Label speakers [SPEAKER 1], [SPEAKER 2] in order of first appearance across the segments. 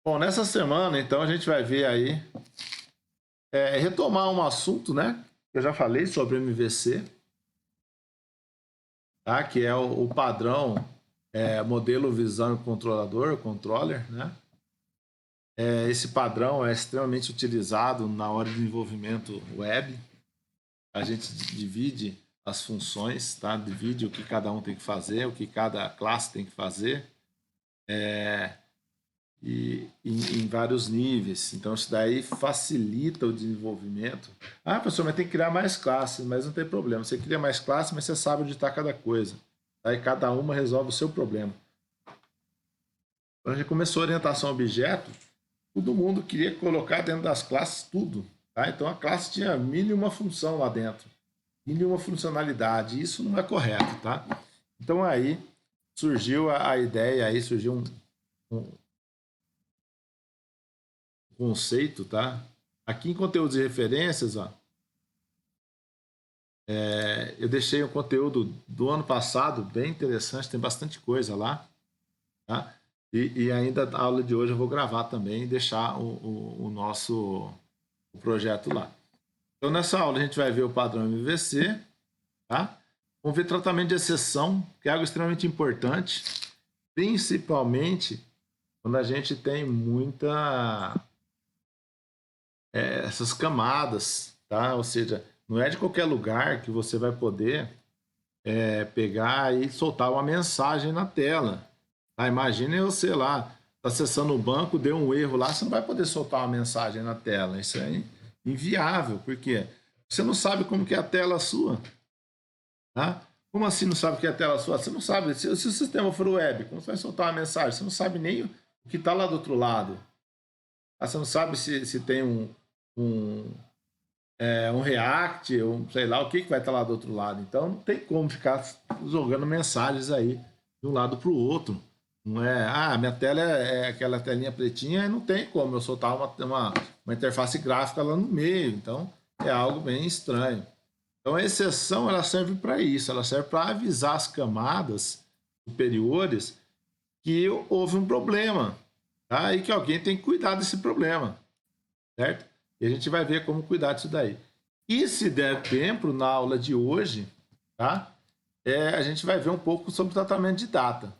[SPEAKER 1] Bom, nessa semana, então, a gente vai ver aí, retomar um assunto, né? Que eu já falei sobre o MVC, tá? Que é o padrão modelo visão controlador, controller, né? Esse padrão é extremamente utilizado na hora de desenvolvimento web. A gente divide as funções, tá? Divide o que cada um tem que fazer, o que cada classe tem que fazer. E em vários níveis. Então, isso daí facilita o desenvolvimento. Ah, professor, mas tem que criar mais classes, mas não tem problema. Você cria mais classes, mas você sabe onde está cada coisa. Aí cada uma resolve o seu problema. Quando a gente começou a orientação a objeto, todo mundo queria colocar dentro das classes tudo. Tá? Então a classe tinha mil e uma função lá dentro, mil e uma funcionalidade. Isso não é correto, tá? Então aí surgiu a ideia, aí surgiu um conceito, tá? Aqui em conteúdos e referências, ó, eu deixei um conteúdo do ano passado bem interessante, tem bastante coisa lá, tá? E ainda a aula de hoje eu vou gravar também e deixar o nosso projeto lá. Então nessa aula a gente vai ver o padrão MVC, tá? Vamos ver tratamento de exceção, que é algo extremamente importante, principalmente quando a gente tem muita essas camadas, tá? Ou seja, não é de qualquer lugar que você vai poder pegar e soltar uma mensagem na tela. Tá? Imagine eu, sei lá, tá acessando o banco, deu um erro lá, você não vai poder soltar uma mensagem na tela. Isso é inviável, porque você não sabe como que é a tela sua. Tá? Como assim não sabe o que é a tela sua? Você não sabe. Se o sistema for web, como você vai soltar uma mensagem? Você não sabe nem o que está lá do outro lado. Tá? Você não sabe se tem um, um React, sei lá, o que vai estar lá do outro lado. Então não tem como ficar jogando mensagens aí de um lado para o outro. Não é, minha tela é aquela telinha pretinha, e não tem como eu soltar uma interface gráfica lá no meio. Então é algo bem estranho. Então a exceção ela serve para isso, ela serve para avisar as camadas superiores que houve um problema, tá? E que alguém tem que cuidar desse problema, certo? E a gente vai ver como cuidar disso daí. E se der tempo, na aula de hoje, tá? A gente vai ver um pouco sobre o tratamento de data,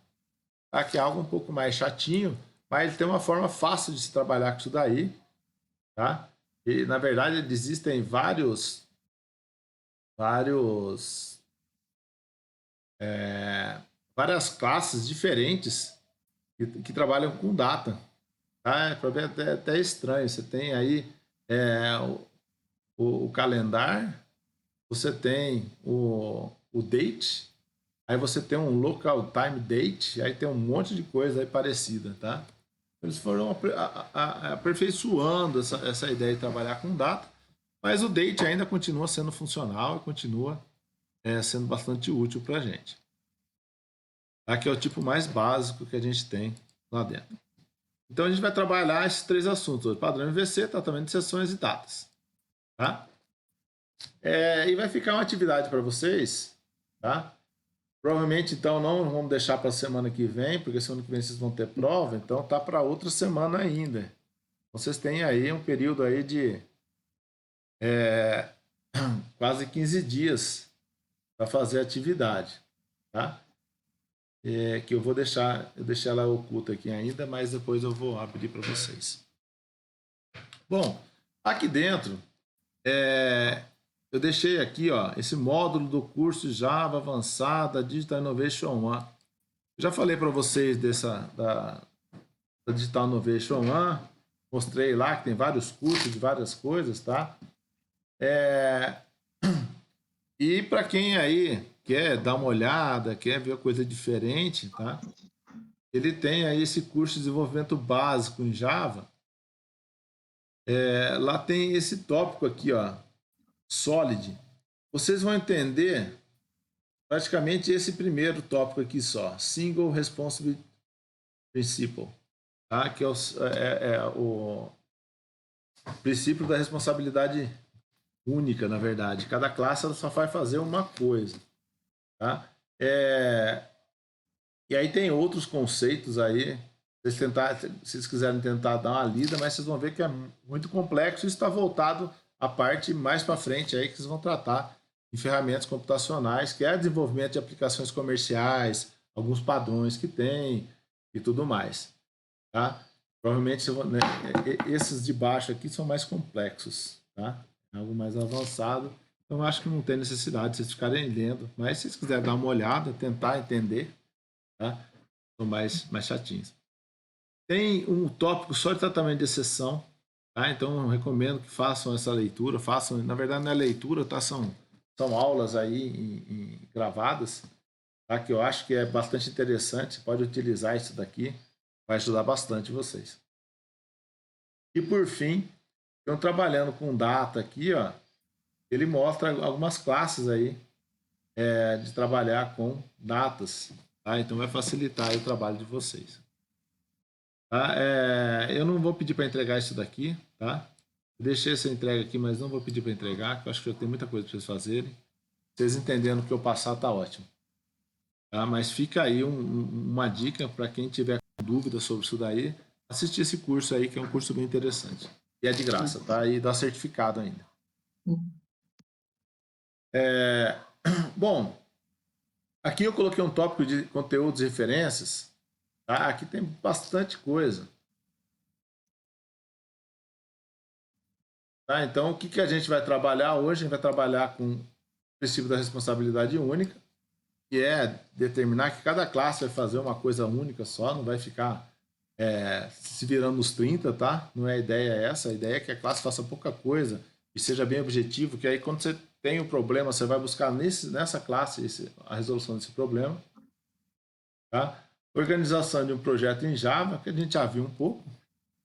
[SPEAKER 1] tá? Que é algo um pouco mais chatinho, mas ele tem uma forma fácil de se trabalhar com isso daí, tá? E, na verdade, existem vários várias classes diferentes que trabalham com data. Tá? É até estranho. Você tem aí o calendário, você tem o date, aí você tem um local time date, aí tem um monte de coisa aí parecida, tá? Eles foram aperfeiçoando essa ideia de trabalhar com data, mas o date ainda continua sendo funcional e continua sendo bastante útil para a gente. Aqui é o tipo mais básico que a gente tem lá dentro. Então a gente vai trabalhar esses três assuntos: padrão MVC, tratamento de sessões e datas. Tá? E vai ficar uma atividade para vocês. Tá? Provavelmente, então, não vamos deixar para a semana que vem, porque semana que vem vocês vão ter prova, então tá para outra semana ainda. Vocês têm aí um período aí de quase 15 dias para fazer a atividade. Tá? Que eu deixei ela oculta aqui ainda, mas depois eu vou abrir para vocês. Bom, aqui dentro eu deixei aqui, ó, esse módulo do curso Java Avançada Digital Innovation One. Eu já falei para vocês da Digital Innovation One, mostrei lá que tem vários cursos de várias coisas, tá? E para quem aí quer dar uma olhada, quer ver coisa diferente, tá? Ele tem aí esse curso de desenvolvimento básico em Java. Lá tem esse tópico aqui, ó, Solid. Vocês vão entender praticamente esse primeiro tópico aqui só, Single Responsibility Principle, tá? Que é o princípio da responsabilidade única, na verdade. Cada classe ela só vai fazer uma coisa, tá? E aí tem outros conceitos aí se vocês quiserem tentar dar uma lida, mas vocês vão ver que é muito complexo. Isso está voltado à parte mais para frente aí que vocês vão tratar em ferramentas computacionais, que é desenvolvimento de aplicações comerciais, alguns padrões que tem e tudo mais, tá? Provavelmente né, esses de baixo aqui são mais complexos, tá? É algo mais avançado. Então, eu acho que não tem necessidade de vocês ficarem lendo, mas se vocês quiserem dar uma olhada, tentar entender, tá? São mais chatinhos. Tem um tópico só de tratamento de exceção, tá? Então eu recomendo que façam essa leitura, na verdade não é leitura, tá? São aulas aí gravadas, tá? Que eu acho que é bastante interessante, você pode utilizar isso daqui, vai ajudar bastante vocês. E por fim, estão trabalhando com data aqui, ó, ele mostra algumas classes aí de trabalhar com datas, tá? Então vai facilitar o trabalho de vocês. Tá? Eu não vou pedir para entregar isso daqui, tá? Eu deixei essa entrega aqui, mas não vou pedir para entregar, porque eu acho que eu tenho muita coisa para vocês fazerem. Vocês entendendo o que eu passar, tá ótimo. Tá? Mas fica aí uma dica para quem tiver dúvida sobre isso daí, assistir esse curso aí, que é um curso bem interessante. E é de graça, tá? E dá certificado ainda. Bom, aqui eu coloquei um tópico de conteúdos e referências. Tá? Aqui tem bastante coisa. Tá? Então, o que a gente vai trabalhar hoje? A gente vai trabalhar com o princípio da responsabilidade única, que é determinar que cada classe vai fazer uma coisa única só, não vai ficar se virando nos 30, tá? Não é a ideia essa, a ideia é que a classe faça pouca coisa e seja bem objetivo, que aí quando você tem um problema, você vai buscar nessa classe a resolução desse problema. Tá? Organização de um projeto em Java, que a gente já viu um pouco.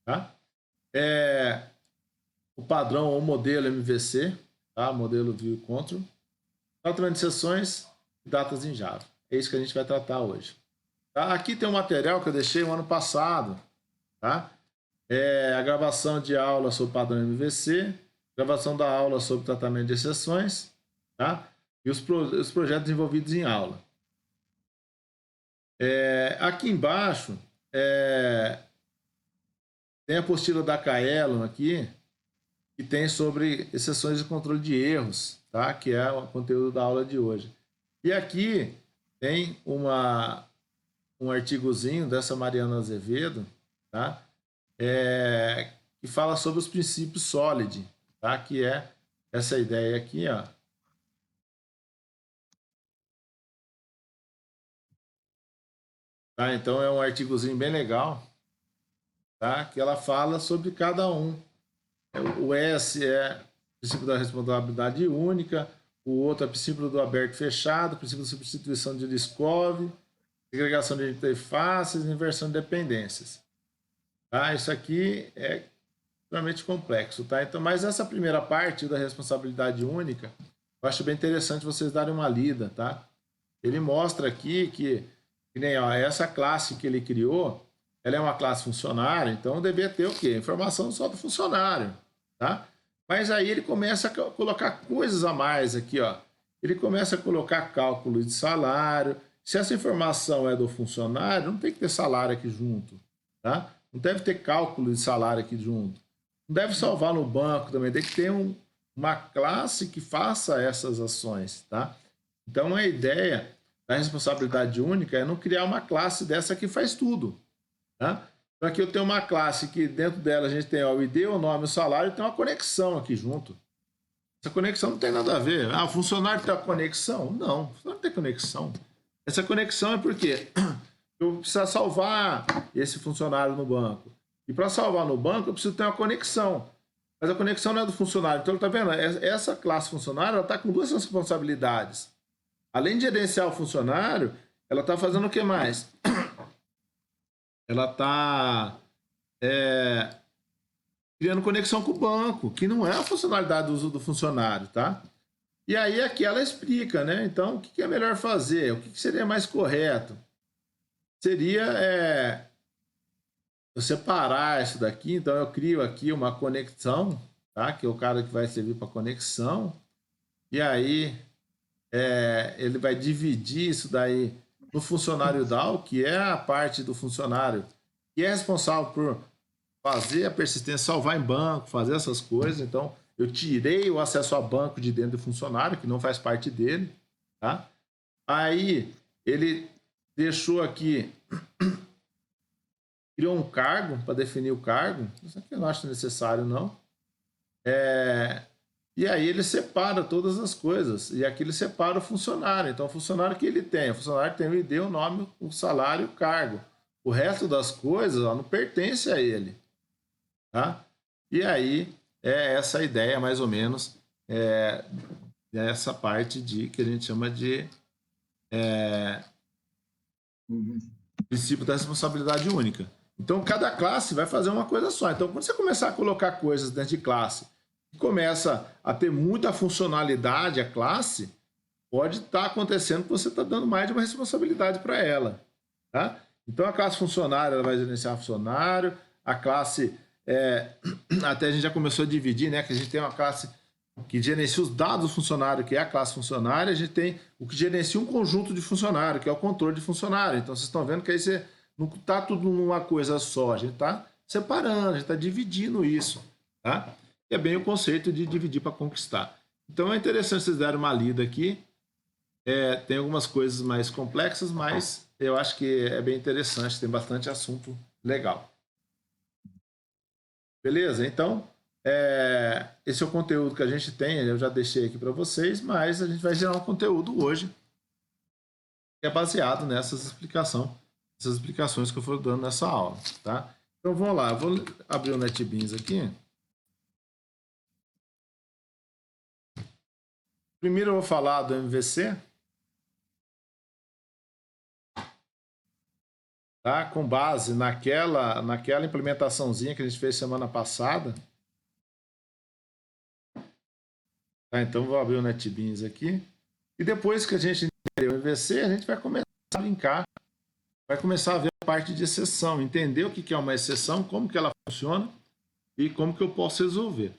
[SPEAKER 1] Tá? O padrão ou modelo MVC, tá? Modelo View Control. Tratamento de sessões e datas em Java. É isso que a gente vai tratar hoje. Tá? Aqui tem um material que eu deixei o ano passado. Tá? A gravação de aula sobre padrão MVC, gravação da aula sobre tratamento de exceções, tá? E os projetos envolvidos em aula. Aqui embaixo tem a apostila da Kaelon aqui, que tem sobre exceções de controle de erros, tá? Que é o conteúdo da aula de hoje. E aqui tem um artigozinho dessa Mariana Azevedo, tá? Que fala sobre os princípios SOLID, tá? Que é essa ideia aqui, ó. Tá? Então é um artigozinho bem legal, tá? Que ela fala sobre cada um. O S é o princípio da responsabilidade única, o outro é o princípio do aberto e fechado, o princípio da substituição de Liskov, segregação de interfaces e inversão de dependências. Tá? Isso aqui é extremamente complexo. Tá? Então, mas essa primeira parte da responsabilidade única, eu acho bem interessante vocês darem uma lida. Tá? Ele mostra aqui que nem, ó, essa classe que ele criou, ela é uma classe funcionária, então devia ter o quê? Informação só do funcionário. Tá? Mas aí ele começa a colocar coisas a mais aqui, ó. Ele começa a colocar cálculo de salário. Se essa informação é do funcionário, não tem que ter salário aqui junto, tá? Não deve ter cálculo de salário aqui junto. Não deve salvar no banco também, tem que ter uma classe que faça essas ações, tá? Então a ideia da responsabilidade única é não criar uma classe dessa que faz tudo, tá? Então aqui eu tenho uma classe que dentro dela a gente tem o ID, o nome, o salário e tem uma conexão aqui junto. Essa conexão não tem nada a ver. Ah, o funcionário tem a conexão? Não, o funcionário não tem conexão. Essa conexão é porque eu preciso salvar esse funcionário no banco. E para salvar no banco eu preciso ter uma conexão. Mas a conexão não é do funcionário. Então, tá vendo? Essa classe funcionário está com duas responsabilidades. Além de gerenciar o funcionário, ela está fazendo o que mais? Ela está criando conexão com o banco, que não é a funcionalidade do uso do funcionário, tá? E aí aqui ela explica, né? Então, o que é melhor fazer? O que seria mais correto? Seria eu separar isso daqui, então eu crio aqui uma conexão, tá? Que é o cara que vai servir para conexão, e aí ele vai dividir isso daí no funcionário DAO, que é a parte do funcionário que é responsável por fazer a persistência, salvar em banco, fazer essas coisas. Então, eu tirei o acesso a banco de dentro do funcionário, que não faz parte dele, tá? Aí, ele deixou aqui, criou um cargo para definir o cargo. Isso aqui eu não acho necessário, não. E aí ele separa todas as coisas. E aqui ele separa o funcionário. Então, o funcionário que ele tem? O funcionário tem o ID, o nome, o salário e o cargo. O resto das coisas ó, não pertence a ele. Tá? E aí é essa ideia, mais ou menos, essa parte de que a gente chama de princípio da responsabilidade única. Então, cada classe vai fazer uma coisa só. Então, quando você começar a colocar coisas dentro de classe e começa a ter muita funcionalidade a classe, pode estar acontecendo que você está dando mais de uma responsabilidade para ela. Tá? Então, a classe funcionário ela vai gerenciar funcionário, a classe... até a gente já começou a dividir, né? Que a gente tem uma classe que gerencia os dados do funcionário, que é a classe funcionária, a gente tem o que gerencia um conjunto de funcionário, que é o controle de funcionário. Então, vocês estão vendo que aí você não está tudo numa coisa só, a gente está separando, a gente está dividindo isso, tá? E é bem o conceito de dividir para conquistar. Então, é interessante vocês darem uma lida aqui. Tem algumas coisas mais complexas, mas eu acho que é bem interessante, tem bastante assunto legal. Beleza? Então, esse é o conteúdo que a gente tem, eu já deixei aqui para vocês, mas a gente vai gerar um conteúdo hoje que é baseado nessas explicações que eu fui dando nessa aula, tá? Então, vamos lá, eu vou abrir o NetBeans aqui. Primeiro eu vou falar do MVC, tá? Com base naquela implementaçãozinha que a gente fez semana passada. Tá, então, vou abrir o NetBeans aqui. E depois que a gente entender o MVC, a gente vai começar a linkar, vai começar a ver a parte de exceção, entender o que é uma exceção, como que ela funciona e como que eu posso resolver.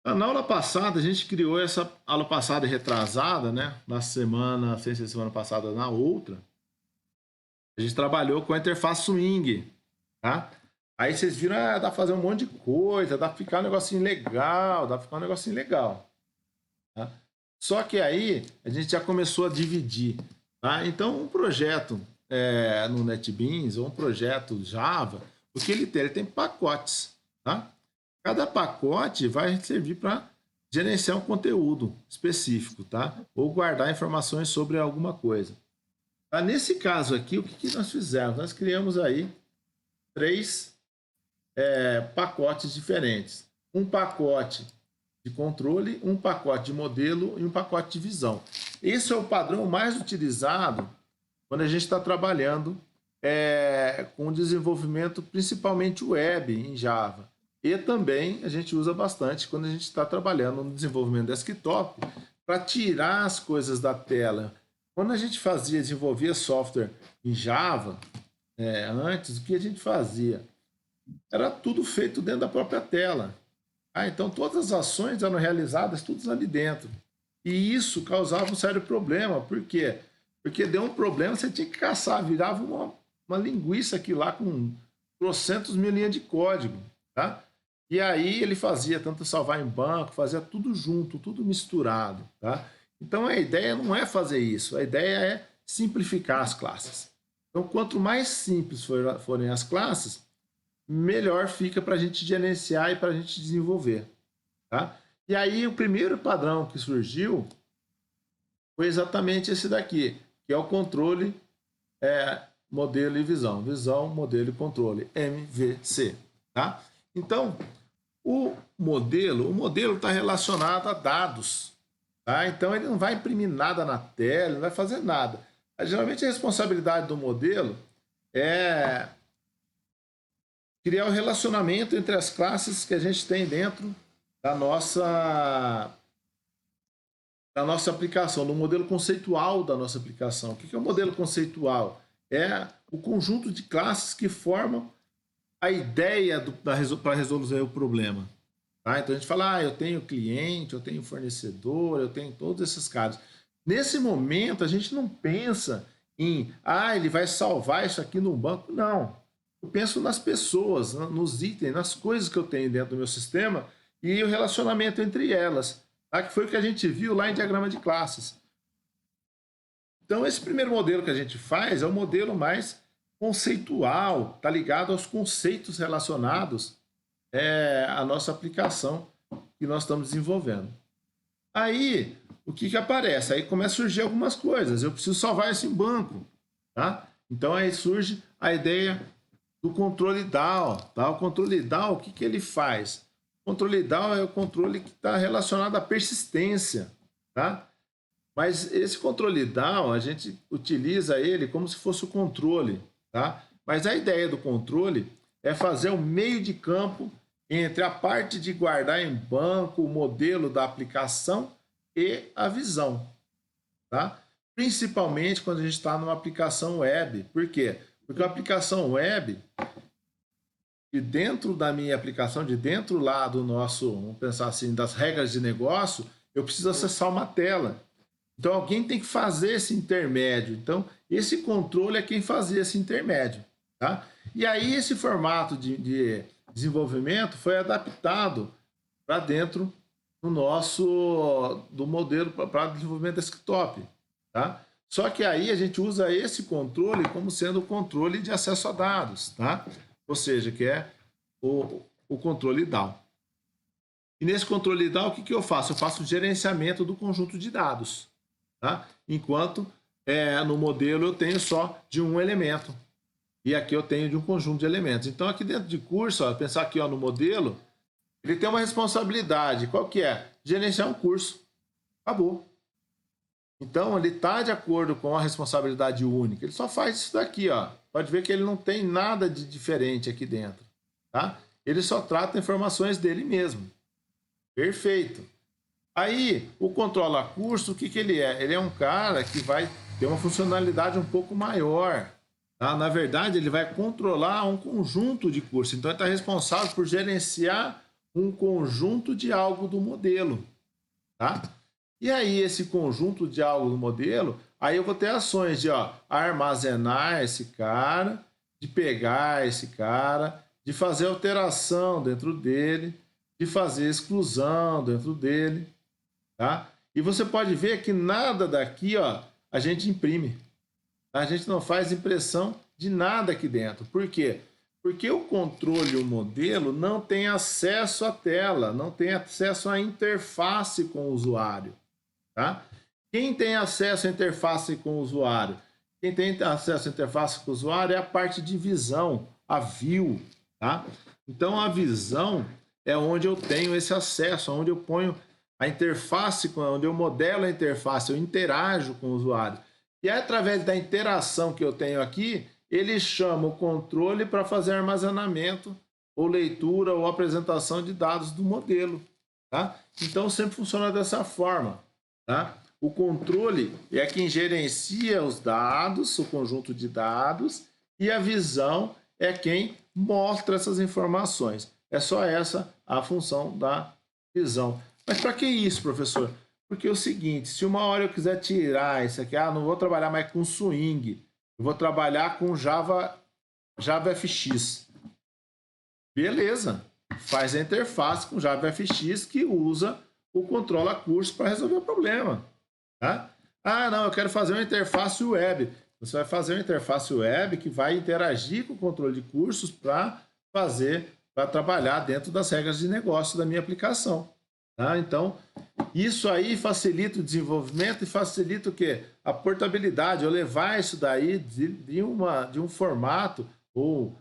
[SPEAKER 1] Na aula passada, a gente criou essa aula passada e retrasada, né? Na semana, sem ser semana passada, na outra, a gente trabalhou com a interface swing, tá? Aí vocês viram, dá pra fazer um monte de coisa, dá pra ficar um negocinho legal, tá? Só que aí a gente já começou a dividir, tá? Então, um projeto no NetBeans ou um projeto Java, o que ele tem? Ele tem pacotes, tá? Cada pacote vai servir para gerenciar um conteúdo específico, tá? Ou guardar informações sobre alguma coisa. Tá? Nesse caso aqui, o que nós fizemos? Nós criamos aí 3 pacotes diferentes. Um pacote de controle, um pacote de modelo e um pacote de visão. Esse é o padrão mais utilizado quando a gente está trabalhando com desenvolvimento, principalmente web em Java. E também a gente usa bastante quando a gente está trabalhando no desenvolvimento desktop para tirar as coisas da tela. Quando a gente desenvolvia software em Java, antes, o que a gente fazia? Era tudo feito dentro da própria tela. Então, todas as ações eram realizadas tudo ali dentro. E isso causava um sério problema. Por quê? Porque deu um problema, você tinha que caçar, virava uma linguiça aqui lá com 300.000 linhas de código. Tá? E aí ele fazia tanto salvar em banco, fazia tudo junto, tudo misturado. Tá? Então, a ideia não é fazer isso. A ideia é simplificar as classes. Então, quanto mais simples forem as classes, melhor fica para a gente gerenciar e para a gente desenvolver. Tá? E aí o primeiro padrão que surgiu foi exatamente esse daqui, que é o controle, modelo e visão. Visão, modelo e controle, MVC. Tá? Então, o modelo está relacionado a dados. Tá? Então, ele não vai imprimir nada na tela, não vai fazer nada. Geralmente, a responsabilidade do modelo é criar o relacionamento entre as classes que a gente tem dentro da nossa aplicação, no modelo conceitual da nossa aplicação. O que é o modelo conceitual? É o conjunto de classes que formam a ideia para resolver o problema. Tá? Então a gente fala, eu tenho cliente, eu tenho fornecedor, eu tenho todos esses casos. Nesse momento, a gente não pensa em, ele vai salvar isso aqui no banco. Não. eu penso nas pessoas, nos itens, nas coisas que eu tenho dentro do meu sistema e o relacionamento entre elas, tá? Que foi o que a gente viu lá em diagrama de classes. Então, esse primeiro modelo que a gente faz é o modelo mais conceitual, está ligado aos conceitos relacionados à nossa aplicação que nós estamos desenvolvendo. Aí, o que aparece? Aí começa a surgir algumas coisas. Eu preciso salvar isso em banco, tá? Então, aí surge a ideia do controle DAO, tá? O controle DAO, o que ele faz? O controle DAO é o controle que está relacionado à persistência, tá? Mas esse controle DAO, a gente utiliza ele como se fosse o controle, tá? Mas a ideia do controle é fazer o meio de campo entre a parte de guardar em banco, o modelo da aplicação e a visão, tá? Principalmente quando a gente está numa aplicação web. Por quê? Porque a aplicação web, de dentro da minha aplicação, de dentro lá do nosso, vamos pensar assim, das regras de negócio, eu preciso acessar uma tela. Então, alguém tem que fazer esse intermédio. Então, esse controle é quem fazia esse intermédio, tá? E aí, esse formato de desenvolvimento foi adaptado para dentro do modelo para desenvolvimento desktop, tá? Só que aí a gente usa esse controle como sendo o controle de acesso a dados, tá? Ou seja, que é o controle DAO. E nesse controle DAO, o que eu faço? Eu faço o gerenciamento do conjunto de dados, tá? Enquanto no modelo eu tenho só de um elemento. E aqui eu tenho de um conjunto de elementos. Então, aqui dentro de curso, ó, pensar aqui ó, no modelo, ele tem uma responsabilidade. Qual que é? Gerenciar um curso. Acabou. Então, ele está de acordo com a responsabilidade única. Ele só faz isso daqui, ó. Pode ver que ele não tem nada de diferente aqui dentro, tá? Ele só trata informações dele mesmo. Perfeito. Aí, o controla curso, o que ele é? Ele é um cara que vai ter uma funcionalidade um pouco maior. Tá? Na verdade, ele vai controlar um conjunto de cursos. Então, ele está responsável por gerenciar um conjunto de algo do modelo. Tá? E aí, esse conjunto de algo do modelo, aí eu vou ter ações de armazenar esse cara, de pegar esse cara, de fazer alteração dentro dele, de fazer exclusão dentro dele. Tá? E você pode ver que nada daqui ó, a gente imprime. A gente não faz impressão de nada aqui dentro. Por quê? Porque o controle, o modelo, não tem acesso à tela, não tem acesso à interface com o usuário. Tá? Quem tem acesso à interface com o usuário? Quem tem acesso à interface com o usuário é a parte de visão, a view. Tá? Então, a visão é onde eu tenho esse acesso, onde eu ponho a interface, onde eu modelo a interface, eu interajo com o usuário. E através da interação que eu tenho aqui, ele chama o controle para fazer armazenamento, ou leitura, ou apresentação de dados do modelo. Tá? Então, sempre funciona dessa forma. Tá? O controle é quem gerencia os dados, o conjunto de dados, e a visão é quem mostra essas informações. É só essa a função da visão. Mas para que isso, professor? Porque é o seguinte, se uma hora eu quiser tirar isso aqui, não vou trabalhar mais com swing, eu vou trabalhar com JavaFX. Beleza, faz a interface com JavaFX que usa o controla curso para resolver o problema. Tá? Não, eu quero fazer uma interface web. Você vai fazer uma interface web que vai interagir com o controle de cursos para trabalhar dentro das regras de negócio da minha aplicação. Tá? Então, isso aí facilita o desenvolvimento e facilita o quê? A portabilidade, eu levar isso daí de um formato ou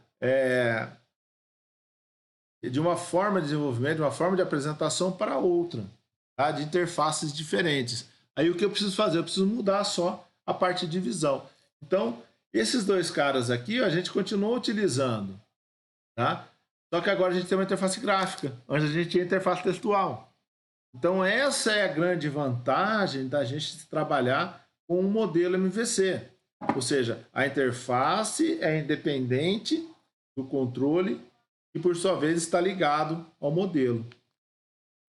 [SPEAKER 1] de uma forma de desenvolvimento, de uma forma de apresentação para outra, tá? De interfaces diferentes. Aí o que eu preciso fazer? Eu preciso mudar só a parte de visão. Então, esses dois caras aqui, a gente continua utilizando, tá? Só que agora a gente tem uma interface gráfica, onde a gente tinha interface textual. Então, essa é a grande vantagem da gente trabalhar com um modelo MVC. Ou seja, a interface é independente do controle e, por sua vez, está ligado ao modelo.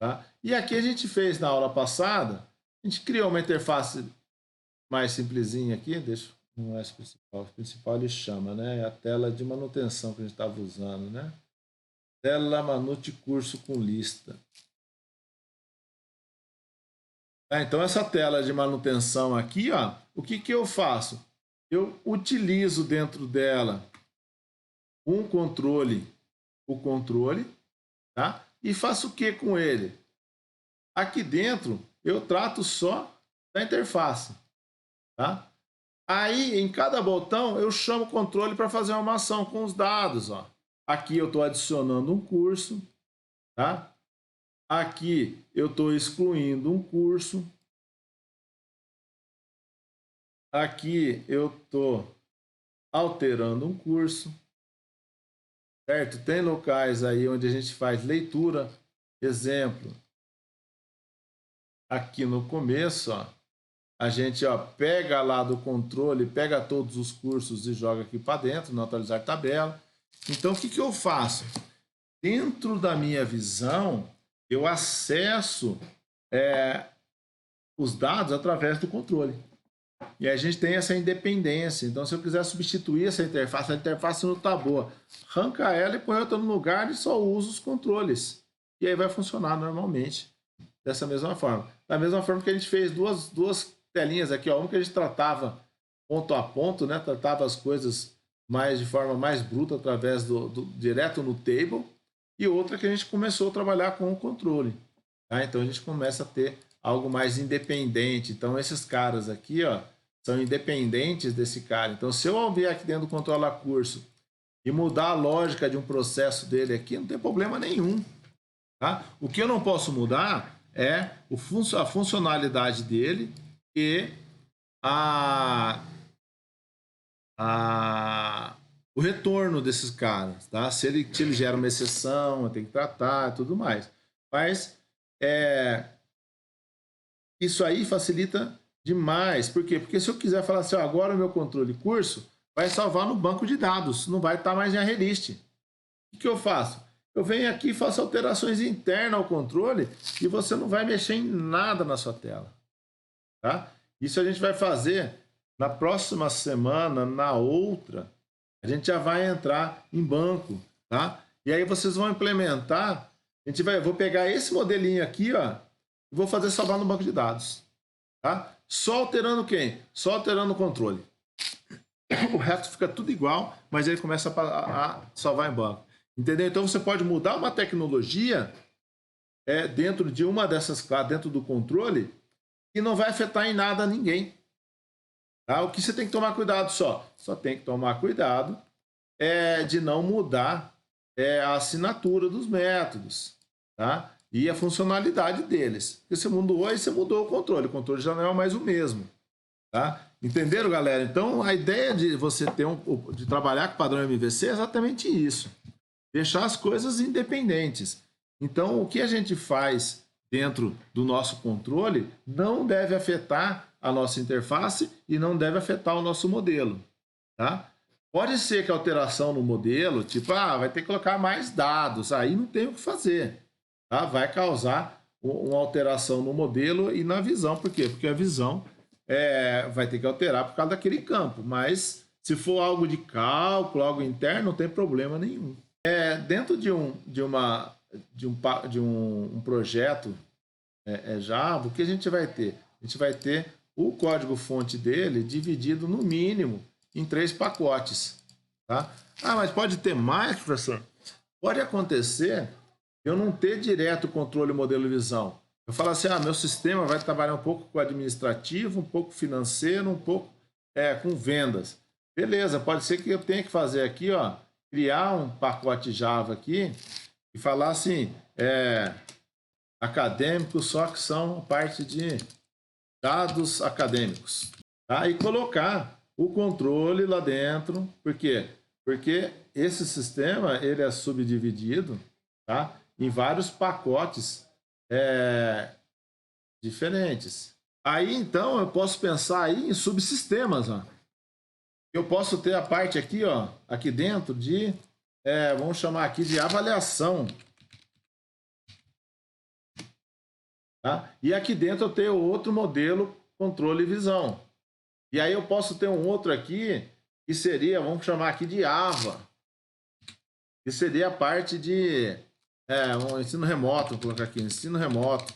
[SPEAKER 1] Tá? E aqui a gente fez na aula passada, a gente criou uma interface mais simplesinha aqui, deixa eu Não é o principal ele chama, né? É a tela de manutenção que a gente estava usando, né? Tela Manute curso com lista. Então essa tela de manutenção aqui, ó, o que que eu faço? Eu utilizo dentro dela um controle, o controle, tá? E faço o que com ele? Aqui dentro eu trato só da interface, tá? Aí em cada botão eu chamo o controle para fazer uma ação com os dados, ó. Aqui eu estou adicionando um curso, tá? Aqui eu estou excluindo um curso. Aqui eu estou alterando um curso, certo? Tem locais aí onde a gente faz leitura, exemplo. Aqui no começo, ó, a gente pega lá do controle, pega todos os cursos e joga aqui para dentro, no atualizar tabela. Então, o que que eu faço? Dentro da minha visão, eu acesso os dados através do controle. E a gente tem essa independência. Então, se eu quiser substituir essa interface, a interface não está boa, arranca ela e põe outra no lugar e só usa os controles. E aí vai funcionar normalmente dessa mesma forma. Da mesma forma que a gente fez duas telinhas aqui, ó, uma que a gente tratava ponto a ponto, né? Tratava as coisas mais de forma mais bruta através do direto no table, e outra que a gente começou a trabalhar com o controle. Tá? Então a gente começa a ter algo mais independente. Então esses caras aqui, ó, são independentes desse cara. Então se eu vier aqui dentro do controla curso e mudar a lógica de um processo dele aqui, não tem problema nenhum. Tá? O que eu não posso mudar é a funcionalidade dele e a, o retorno desses caras. Tá? Se ele gera uma exceção, tem que tratar e tudo mais. Mas isso aí facilita demais. Por quê? Porque se eu quiser falar assim, ó, agora o meu controle curso vai salvar no banco de dados, não vai estar mais em arrelist. O que eu faço? Eu venho aqui e faço alterações internas ao controle e você não vai mexer em nada na sua tela. Tá? Isso a gente vai fazer na próxima semana, na outra, a gente já vai entrar em banco. Tá? E aí vocês vão implementar, vou pegar esse modelinho aqui, ó, e vou fazer salvar no banco de dados. Tá? Só alterando quem? Só alterando o controle. O resto fica tudo igual, mas ele começa a salvar em banco. Entendeu? Então você pode mudar uma tecnologia dentro de uma dessas classes, dentro do controle, e não vai afetar em nada ninguém. Tá? O que você tem que tomar cuidado só? Só tem que tomar cuidado de não mudar a assinatura dos métodos, tá? E a funcionalidade deles. Porque você mudou e você mudou o controle já não é mais o mesmo. Tá? Entenderam, galera? Então a ideia de você ter de trabalhar com o padrão MVC é exatamente isso. Deixar as coisas independentes. Então, o que a gente faz dentro do nosso controle não deve afetar a nossa interface e não deve afetar o nosso modelo. Tá? Pode ser que a alteração no modelo, tipo, vai ter que colocar mais dados, aí não tem o que fazer. Tá? Vai causar uma alteração no modelo e na visão. Por quê? Porque a visão vai ter que alterar por causa daquele campo. Mas se for algo de cálculo, algo interno, não tem problema nenhum. Dentro de um projeto Java, o que a gente vai ter? A gente vai ter o código-fonte dele dividido no mínimo em 3 pacotes. Tá? Mas pode ter mais, professor? Pode acontecer eu não ter direto o controle modelo visão. Eu falo assim, meu sistema vai trabalhar um pouco com administrativo, um pouco financeiro, um pouco com vendas. Beleza, pode ser que eu tenha que fazer aqui, ó, criar um pacote Java aqui e falar assim, acadêmicos só que são parte de dados acadêmicos. Tá? E colocar o controle lá dentro. Por quê? Porque esse sistema ele é subdividido, tá? Em vários pacotes diferentes. Aí, então, eu posso pensar aí em subsistemas. Ó. Eu posso ter a parte aqui, ó, aqui dentro de, vamos chamar aqui de avaliação. Tá? E aqui dentro eu tenho outro modelo, controle e visão. E aí eu posso ter um outro aqui, que seria, vamos chamar aqui de AVA, que seria a parte de um ensino remoto, vou colocar aqui, ensino remoto.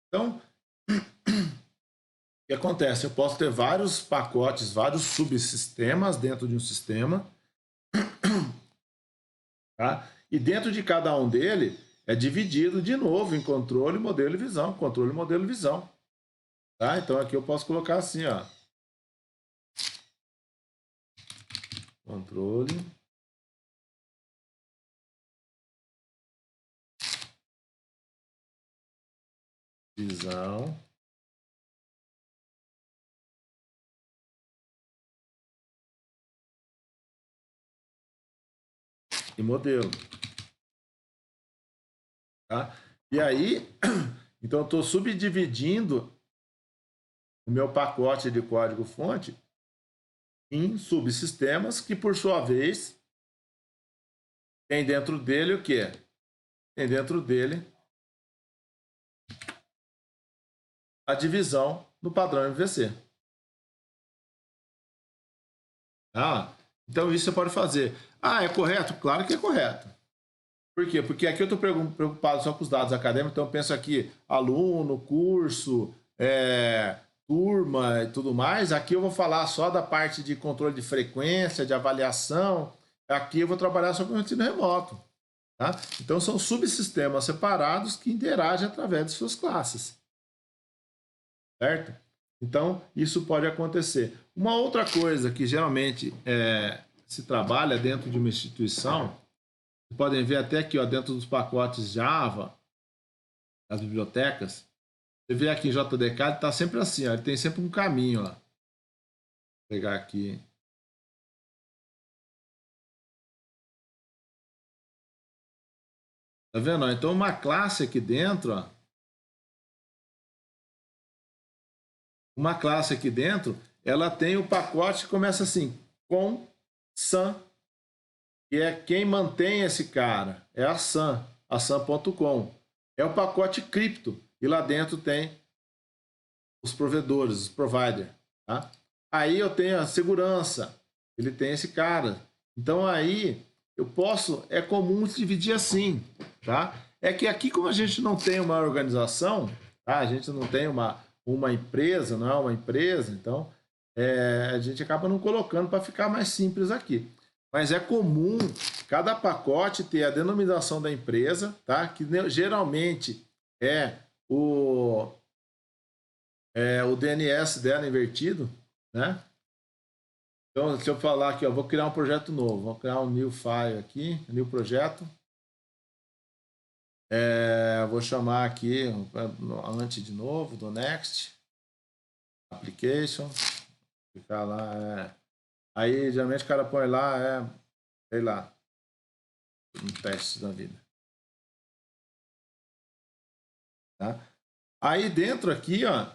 [SPEAKER 1] Então, o que acontece? Eu posso ter vários pacotes, vários subsistemas dentro de um sistema, tá? E dentro de cada um dele é dividido de novo em controle, modelo e visão, controle, modelo e visão. Tá? Então aqui eu posso colocar assim, ó. Controle, visão e modelo. Tá? E aí, então eu estou subdividindo o meu pacote de código-fonte em subsistemas que, por sua vez, tem dentro dele o quê? Tem dentro dele a divisão no padrão MVC. Ah, então isso você pode fazer. Ah, é correto? Claro que é correto. Por quê? Porque aqui eu estou preocupado só com os dados acadêmicos, então eu penso aqui aluno, curso, turma e tudo mais. Aqui eu vou falar só da parte de controle de frequência, de avaliação. Aqui eu vou trabalhar só com o ensino remoto. Tá? Então são subsistemas separados que interagem através de suas classes. Certo? Então isso pode acontecer. Uma outra coisa que geralmente se trabalha dentro de uma instituição, podem ver até aqui, ó, dentro dos pacotes Java, as bibliotecas, você vê aqui em JDK, ele está sempre assim, ó, ele tem sempre um caminho. Ó. Vou pegar aqui. Tá vendo? Então, uma classe aqui dentro, ó, uma classe aqui dentro, ela tem o pacote que começa assim, com SAM, que é quem mantém esse cara, é a SAM.com. É o pacote cripto, e lá dentro tem os provedores, os providers. Tá? Aí eu tenho a segurança, ele tem esse cara. Então aí eu posso, é comum se dividir assim, tá? É que aqui, como a gente não tem uma organização, tá? A gente não tem uma empresa, não é uma empresa, então a gente acaba não colocando para ficar mais simples aqui. Mas é comum cada pacote ter a denominação da empresa, tá? Que geralmente é o DNS dela invertido, né? Então, se eu falar aqui, ó, vou criar um projeto novo, vou criar um new file aqui, new projeto. Vou chamar aqui, antes de novo, do next, application, ficar lá, aí geralmente o cara põe lá, sei lá, um teste da vida. Tá? Aí dentro aqui, ó,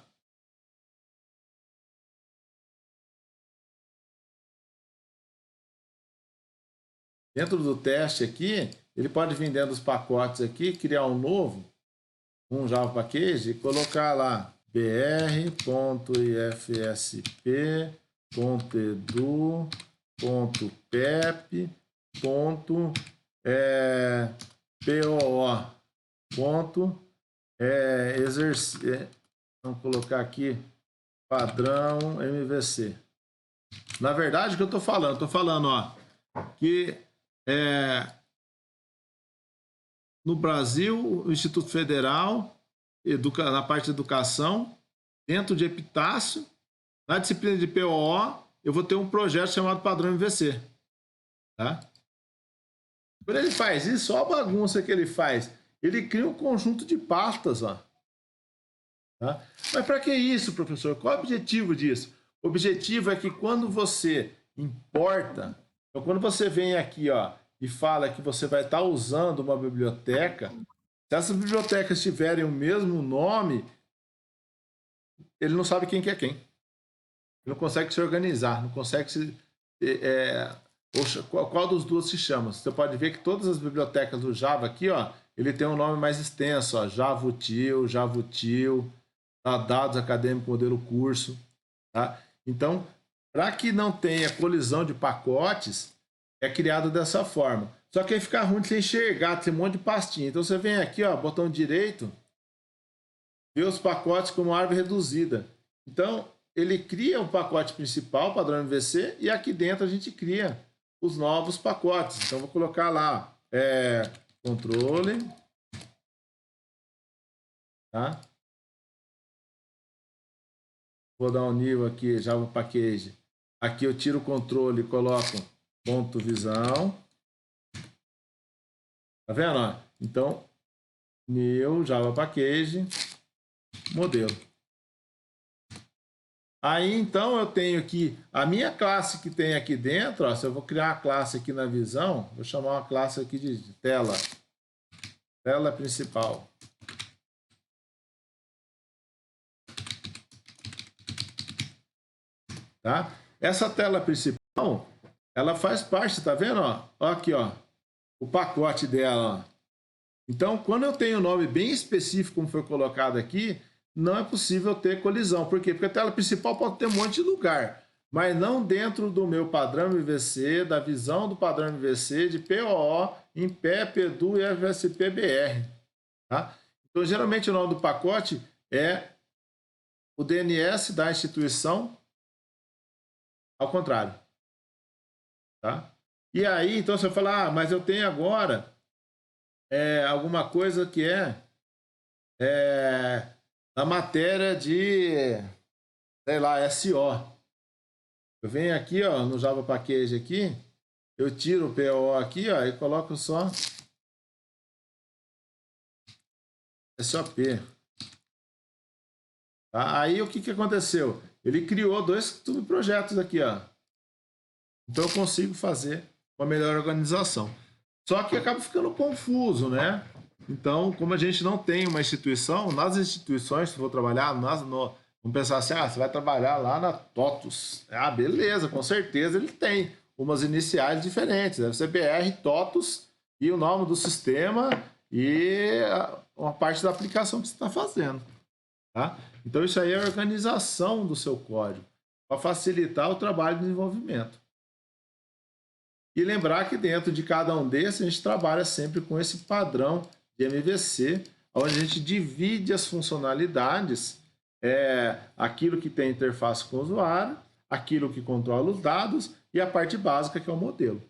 [SPEAKER 1] dentro do teste aqui, ele pode vir dentro dos pacotes aqui, criar um novo, um Java Package, e colocar lá br.ifsp.edu.pep.exercer. Vamos colocar aqui padrão MVC. Na verdade, o que eu estou falando? Estou falando, ó, que no Brasil, o Instituto Federal, na parte de educação, dentro de Epitácio, na disciplina de POO, eu vou ter um projeto chamado Padrão MVC. Tá? Quando ele faz isso, olha a bagunça que ele faz. Ele cria um conjunto de pastas. Ó. Tá? Mas para que isso, professor? Qual é o objetivo disso? O objetivo é que quando você importa, então quando você vem aqui, ó, e fala que você vai estar usando uma biblioteca, se essas bibliotecas tiverem o mesmo nome, ele não sabe quem que é quem. Ele não consegue se organizar, não consegue se... qual dos duas se chama? Você pode ver que todas as bibliotecas do Java aqui, ó, ele tem um nome mais extenso, ó, Javutil, dados acadêmico, modelo curso. Tá? Então, para que não tenha colisão de pacotes, é criado dessa forma. Só que aí fica ruim de você enxergar, tem um monte de pastinha. Então você vem aqui, ó, botão direito, vê os pacotes como árvore reduzida. Então, ele cria um pacote principal, padrão MVC, e aqui dentro a gente cria os novos pacotes. Então, vou colocar lá, controle, tá? Vou dar um nível aqui, Java Package. Aqui eu tiro o controle e coloco ponto visão. Tá vendo? Ó? Então, new Java Package, modelo. Aí, então, eu tenho aqui a minha classe que tem aqui dentro. Ó, se eu vou criar uma classe aqui na visão, vou chamar uma classe aqui de tela. Tela principal. Tá? Essa tela principal, ela faz parte, tá vendo? Ó, aqui, ó, o pacote dela. Ó. Então, quando eu tenho um nome bem específico, como foi colocado aqui, não é possível ter colisão. Por quê? Porque a tela principal pode ter um monte de lugar, mas não dentro do meu padrão MVC, da visão do padrão MVC, de POO, IMPE, PEDU e FSP-BR. Tá? Então, geralmente, o nome do pacote é o DNS da instituição, ao contrário. Tá? E aí, então, você fala, mas eu tenho agora alguma coisa que a matéria de, sei lá, SO. Eu venho aqui, ó, no Java Package aqui, eu tiro o PO aqui, ó, e coloco só SOP. Tá? Aí o que aconteceu? Ele criou 2 subprojetos aqui, ó. Então eu consigo fazer uma melhor organização. Só que acaba ficando confuso, né? Então, como a gente não tem uma instituição, nas instituições, se for trabalhar, vamos pensar assim, você vai trabalhar lá na TOTUS. Ah, beleza, com certeza ele tem umas iniciais diferentes. Deve ser BR, TOTUS e o nome do sistema e uma parte da aplicação que você está fazendo. Tá? Então, isso aí é a organização do seu código, para facilitar o trabalho de desenvolvimento. E lembrar que dentro de cada um desses, a gente trabalha sempre com esse padrão de MVC, onde a gente divide as funcionalidades, aquilo que tem interface com o usuário, aquilo que controla os dados e a parte básica que é o modelo.